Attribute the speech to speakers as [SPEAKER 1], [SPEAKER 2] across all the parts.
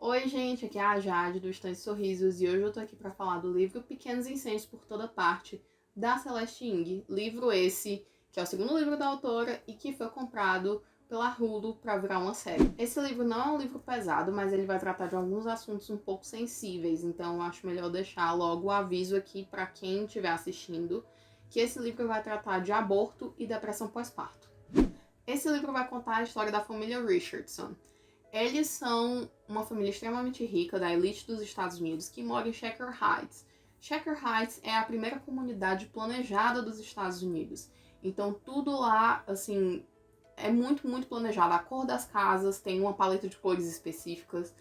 [SPEAKER 1] Oi, gente, aqui é a Jade do Estante Sorrisos e hoje eu tô aqui para falar do livro Pequenos Incêndios por Toda Parte, da Celeste Ng. Livro esse, que é o segundo livro da autora e que foi comprado pela Hulu para virar uma série. Esse livro não é um livro pesado, mas ele vai tratar de alguns assuntos um pouco sensíveis, então eu acho melhor deixar logo o aviso aqui para quem estiver assistindo, que esse livro vai tratar de aborto e depressão pós-parto. Esse livro vai contar a história da família Richardson. Eles são uma família extremamente rica da elite dos Estados Unidos que mora em Shaker Heights. Shaker Heights é a primeira comunidade planejada dos Estados Unidos. Então tudo lá, assim, é muito planejado. A cor das casas tem uma paleta de cores específicas.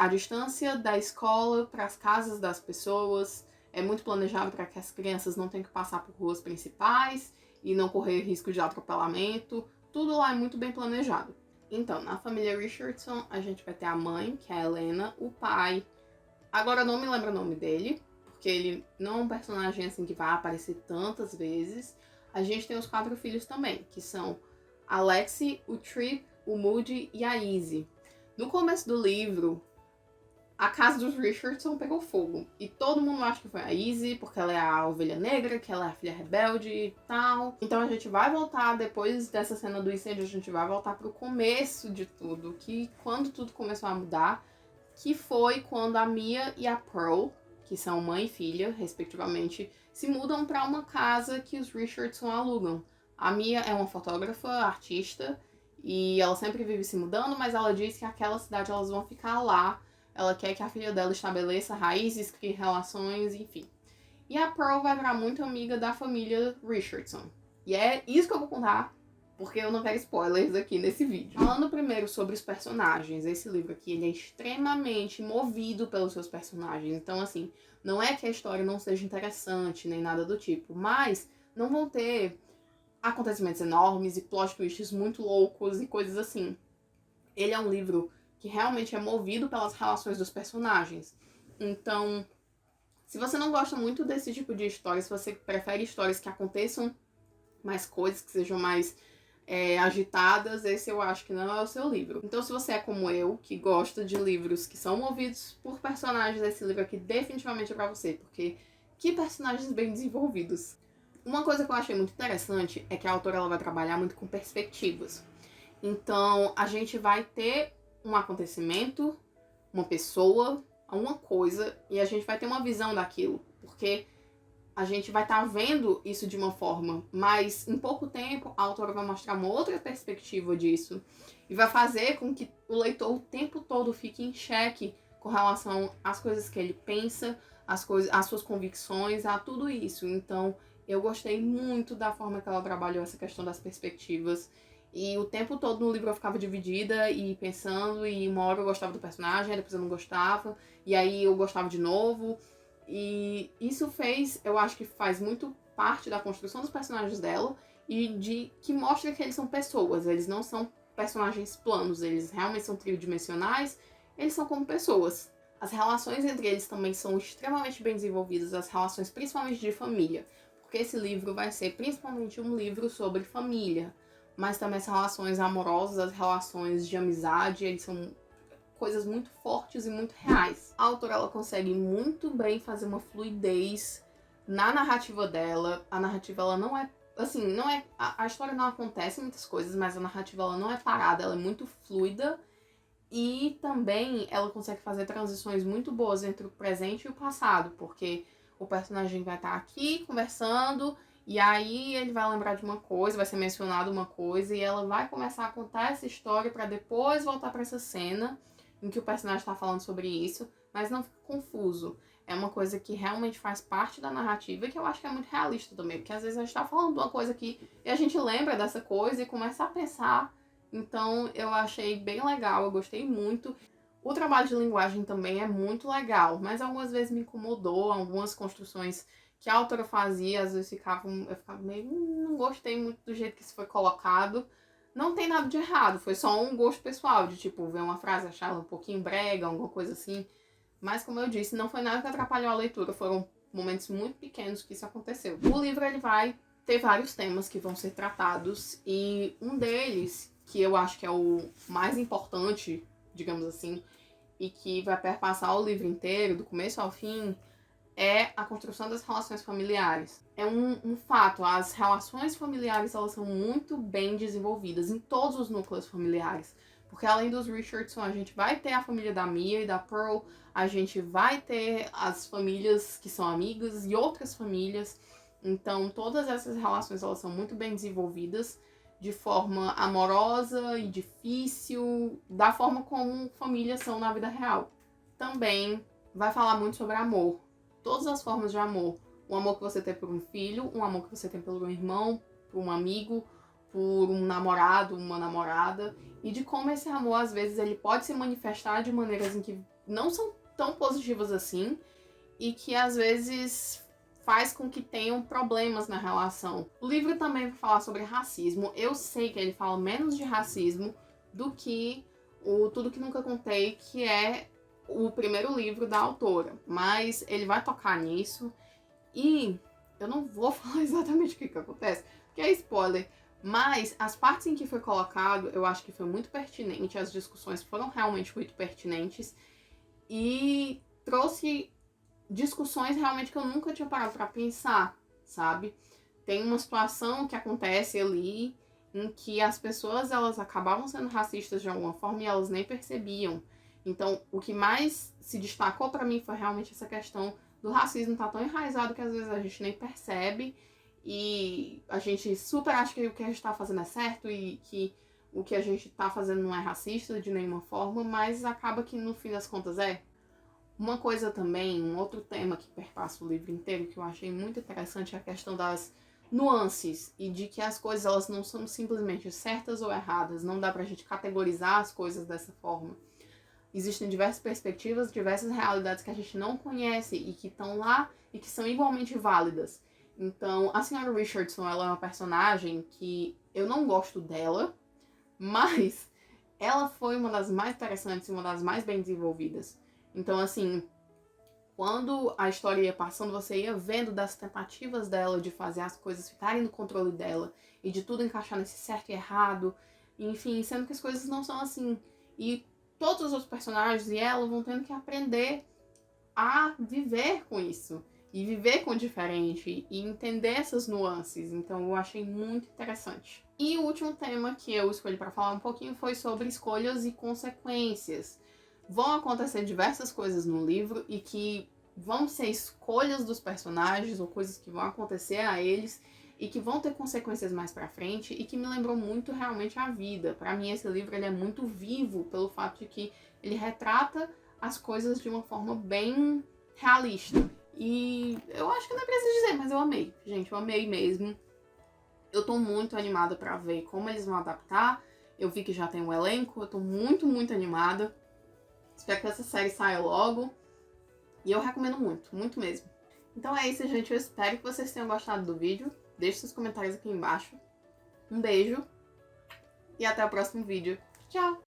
[SPEAKER 1] A distância da escola para as casas das pessoas é muito planejado para que as crianças não tenham que passar por ruas principais e não correr risco de atropelamento. Tudo lá é muito bem planejado. Então, na família Richardson, a gente vai ter a mãe, que é a Helena, o pai. Agora eu não me lembro o nome dele, porque ele não é um personagem assim que vai aparecer tantas vezes. A gente tem os 4 filhos também, que são a Lexi, o Trip, o Moody e a Izzy. No começo do livro, a casa dos Richardson pegou fogo. E todo mundo acha que foi a Izzy, porque ela é a ovelha negra, que ela é a filha rebelde e tal. Então a gente vai voltar, depois dessa cena do incêndio, a gente vai voltar pro começo de tudo. Que quando tudo começou a mudar, que foi quando a Mia e a Pearl, que são mãe e filha, respectivamente, se mudam para uma casa que os Richardson alugam. A Mia é uma fotógrafa, artista, e ela sempre vive se mudando, mas ela diz que aquela cidade elas vão ficar lá. Ela quer que a filha dela estabeleça raízes, crie relações, enfim. E a Pearl vai virar muito amiga da família Richardson. E é isso que eu vou contar, porque eu não quero spoilers aqui nesse vídeo. Falando primeiro sobre os personagens, esse livro aqui ele é extremamente movido pelos seus personagens. Então, assim, não é que a história não seja interessante, nem nada do tipo, mas não vão ter acontecimentos enormes e plot twists muito loucos e coisas assim. Ele é um livro que realmente é movido pelas relações dos personagens. Então, se você não gosta muito desse tipo de história, se você prefere histórias que aconteçam mais coisas, que sejam mais agitadas, esse eu acho que não é o seu livro. Então, se você é como eu, que gosta de livros que são movidos por personagens, esse livro aqui definitivamente é pra você, porque que personagens bem desenvolvidos. Uma coisa que eu achei muito interessante é que a autora ela vai trabalhar muito com perspectivas. Então, a gente vai ter um acontecimento, uma pessoa, uma coisa, e a gente vai ter uma visão daquilo, porque a gente vai estar vendo isso de uma forma, mas em pouco tempo a autora vai mostrar uma outra perspectiva disso e vai fazer com que o leitor o tempo todo fique em xeque com relação às coisas que ele pensa, às suas convicções, a tudo isso. Então, eu gostei muito da forma que ela trabalhou essa questão das perspectivas. E o tempo todo no livro eu ficava dividida e pensando, e uma hora eu gostava do personagem, depois eu não gostava, e aí eu gostava de novo. E isso fez, eu acho que faz muito parte da construção dos personagens dela e de que mostra que eles são pessoas, eles não são personagens planos, eles realmente são tridimensionais, eles são como pessoas. As relações entre eles também são extremamente bem desenvolvidas, as relações principalmente de família, porque esse livro vai ser principalmente um livro sobre família, mas também as relações amorosas, as relações de amizade, eles são coisas muito fortes e muito reais. A autora ela consegue muito bem fazer uma fluidez na narrativa dela. A narrativa ela não é, assim, não é, a história não acontece muitas coisas, mas a narrativa ela não é parada, ela é muito fluida. E também ela consegue fazer transições muito boas entre o presente e o passado, porque o personagem vai estar aqui conversando e aí ele vai lembrar de uma coisa, vai ser mencionado uma coisa e ela vai começar a contar essa história para depois voltar para essa cena em que o personagem está falando sobre isso, mas não fica confuso. É uma coisa que realmente faz parte da narrativa e que eu acho que é muito realista também, porque às vezes a gente tá falando de uma coisa aqui e a gente lembra dessa coisa e começa a pensar. Então eu achei bem legal, eu gostei muito. O trabalho de linguagem também é muito legal, mas algumas vezes me incomodou, algumas construções que a autora fazia, às vezes eu ficava meio, não gostei muito do jeito que isso foi colocado. Não tem nada de errado, foi só um gosto pessoal, de tipo, ver uma frase, achar ela um pouquinho brega, alguma coisa assim. Mas como eu disse, não foi nada que atrapalhou a leitura, foram momentos muito pequenos que isso aconteceu. O livro ele vai ter vários temas que vão ser tratados e um deles, que eu acho que é o mais importante, digamos assim, e que vai perpassar o livro inteiro, do começo ao fim, é a construção das relações familiares. É um fato, as relações familiares elas são muito bem desenvolvidas em todos os núcleos familiares. Porque além dos Richardson, a gente vai ter a família da Mia e da Pearl, a gente vai ter as famílias que são amigas e outras famílias. Então, todas essas relações elas são muito bem desenvolvidas, de forma amorosa e difícil, da forma como famílias são na vida real. Também vai falar muito sobre amor, todas as formas de amor. O amor que você tem por um filho, o amor que você tem pelo irmão, por um amigo, por um namorado, uma namorada, e de como esse amor, às vezes, ele pode se manifestar de maneiras em que não são tão positivas assim, e que, às vezes, faz com que tenham problemas na relação. O livro também vai falar sobre racismo. Eu sei que ele fala menos de racismo do que o Tudo Que Nunca Contei, que é o primeiro livro da autora, mas ele vai tocar nisso e eu não vou falar exatamente o que acontece, porque é spoiler, mas as partes em que foi colocado eu acho que foi muito pertinente, as discussões foram realmente muito pertinentes e trouxe discussões realmente que eu nunca tinha parado pra pensar, sabe? Tem uma situação que acontece ali em que as pessoas elas acabavam sendo racistas de alguma forma e elas nem percebiam. Então, o que mais se destacou pra mim foi realmente essa questão do racismo tá tão enraizado que às vezes a gente nem percebe e a gente super acha que o que a gente tá fazendo é certo e que o que a gente tá fazendo não é racista de nenhuma forma, mas acaba que no fim das contas é. Uma coisa também, um outro tema que perpassa o livro inteiro que eu achei muito interessante é a questão das nuances e de que as coisas elas não são simplesmente certas ou erradas, não dá pra gente categorizar as coisas dessa forma. Existem diversas perspectivas, diversas realidades que a gente não conhece e que estão lá e que são igualmente válidas. Então, a senhora Richardson, ela é uma personagem que eu não gosto dela, mas ela foi uma das mais interessantes e uma das mais bem desenvolvidas. Então, assim, quando a história ia passando, você ia vendo das tentativas dela de fazer as coisas ficarem no controle dela e de tudo encaixar nesse certo e errado, enfim, sendo que as coisas não são assim. E todos os outros personagens e ela vão tendo que aprender a viver com isso. E viver com o diferente. E entender essas nuances. Então eu achei muito interessante. E o último tema que eu escolhi para falar um pouquinho foi sobre escolhas e consequências. Vão acontecer diversas coisas no livro e que vão ser escolhas dos personagens ou coisas que vão acontecer a eles e que vão ter consequências mais pra frente e que me lembrou muito realmente a vida. Pra mim esse livro ele é muito vivo pelo fato de que ele retrata as coisas de uma forma bem realista. E eu acho que não preciso dizer, mas eu amei. Gente, eu amei mesmo. Eu tô muito animada pra ver como eles vão adaptar. Eu vi que já tem um elenco, eu tô muito, muito animada. Espero que essa série saia logo. E eu recomendo muito, muito mesmo. Então é isso, gente. Eu espero que vocês tenham gostado do vídeo. Deixe seus comentários aqui embaixo. Um beijo. E até o próximo vídeo. Tchau!